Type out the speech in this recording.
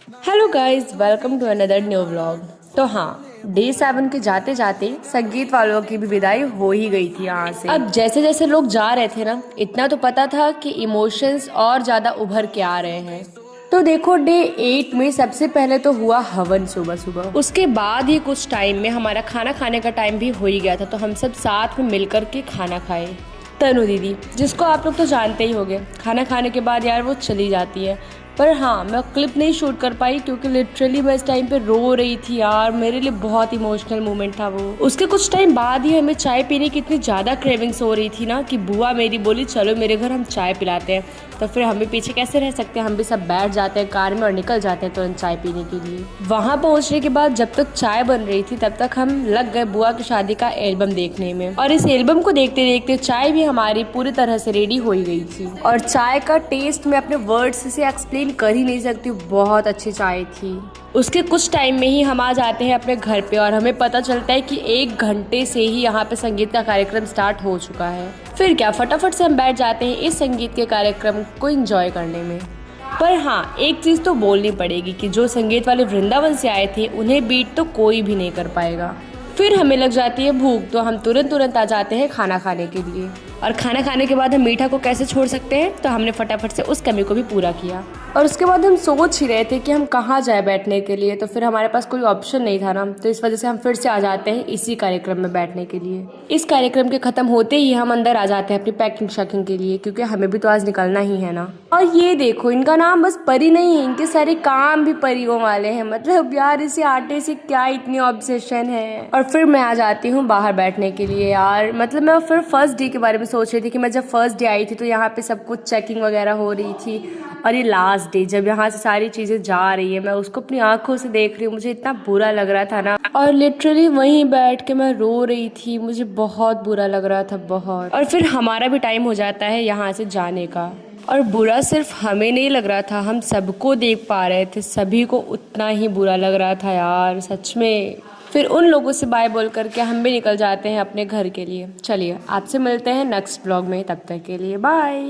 Hello guys, welcome to another new vlog. तो हाँ, day 7 के जाते जाते संगीत वालों की भी विदाई हो ही गई थी यहाँ से। अब जैसे जैसे लोग जा रहे थे ना, इतना तो पता था कि इमोशंस और ज़्यादा उभर के आ रहे हैं। तो देखो, डे 8 में सबसे पहले तो हुआ हवन सुबह सुबह। उसके बाद ही कुछ टाइम में हमारा खाना खाने का टाइम भी हो ही गया था, तो हम सब साथ में मिलकर के खाना खाए। तनु दीदी, जिसको आप लोग तो जानते ही होंगे, खाना खाने के बाद यार वो चली जाती है। पर हाँ, मैं क्लिप नहीं शूट कर पाई क्योंकि लिटरली मैं इस टाइम पे रो रही थी यार। मेरे लिए बहुत इमोशनल मोमेंट था वो। उसके कुछ टाइम बाद ही हमें चाय पीने की इतनी ज़्यादा क्रेविंग्स हो रही थी ना कि बुआ मेरी बोली चलो मेरे घर हम चाय पिलाते हैं। तो फिर हम भी पीछे कैसे रह सकते हैं, हम भी सब बैठ जाते हैं कार में और निकल जाते हैं तुरंत चाय पीने के लिए। वहाँ पहुँचने के बाद जब तक चाय बन रही थी तब तक हम लग गए बुआ की शादी का एल्बम देखने में। और इस एल्बम को देखते देखते चाय भी हमारी पूरी तरह से रेडी हो ही गई थी। और चाय का टेस्ट मैं अपने वर्ड्स से एक्सप्लेन कर ही नहीं सकती, बहुत अच्छी चाय थी। उसके कुछ टाइम में ही हम आ जाते हैं अपने घर पे और हमें पता चलता है कि 1 घंटे से ही यहाँ पे संगीत का कार्यक्रम स्टार्ट हो चुका है। फिर क्या, फटाफट से हम बैठ जाते हैं इस संगीत के कार्यक्रम को एंजॉय करने में। पर हाँ, एक चीज़ तो बोलनी पड़ेगी कि जो संगीत वाले वृंदावन से आए थे उन्हें बीट तो कोई भी नहीं कर पाएगा। फिर हमें लग जाती है भूख, तो हम तुरंत आ जाते हैं खाना खाने के लिए। और खाना खाने के बाद हम मीठा को कैसे छोड़ सकते हैं, तो हमने फटाफट से उस कमी को भी पूरा किया। और उसके बाद हम सोच ही रहे थे कि हम कहाँ जाए बैठने के लिए, तो फिर हमारे पास कोई ऑप्शन नहीं था ना, तो इस वजह से हम फिर से आ जाते हैं इसी कार्यक्रम में बैठने के लिए। इस कार्यक्रम के खत्म होते ही हम अंदर आ जाते हैं अपनी पैकिंग शैकिंग के लिए, क्योंकि हमें भी तो आज निकलना ही है ना। और ये देखो, इनका नाम बस परी नहीं है, इनके सारे काम भी परियों वाले हैं। मतलब यार, इसे आटे से क्या इतनी ऑब्सेशन है। और फिर मैं आ जाती हूँ बाहर बैठने के लिए यार। मतलब मैं फिर फर्स्ट डे के बारे में सोच रही थी कि मैं जब फर्स्ट डे आई थी तो यहाँ पे सब कुछ चेकिंग वगैरह हो रही थी, और ये लास्ट डे जब यहाँ से सारी चीज़ें जा रही है, मैं उसको अपनी आंखों से देख रही हूँ। मुझे इतना बुरा लग रहा था ना, और लिटरली वहीं बैठ के मैं रो रही थी। मुझे बहुत बुरा लग रहा था, बहुत। और फिर हमारा भी टाइम हो जाता है यहाँ से जाने का। और बुरा सिर्फ हमें नहीं लग रहा था, हम सबको देख पा रहे थे, सभी को उतना ही बुरा लग रहा था यार, सच में। फिर उन लोगों से बाय बोल करके हम भी निकल जाते हैं अपने घर के लिए। चलिए, आपसे मिलते हैं नेक्स्ट ब्लॉग में, तब तक के लिए बाय।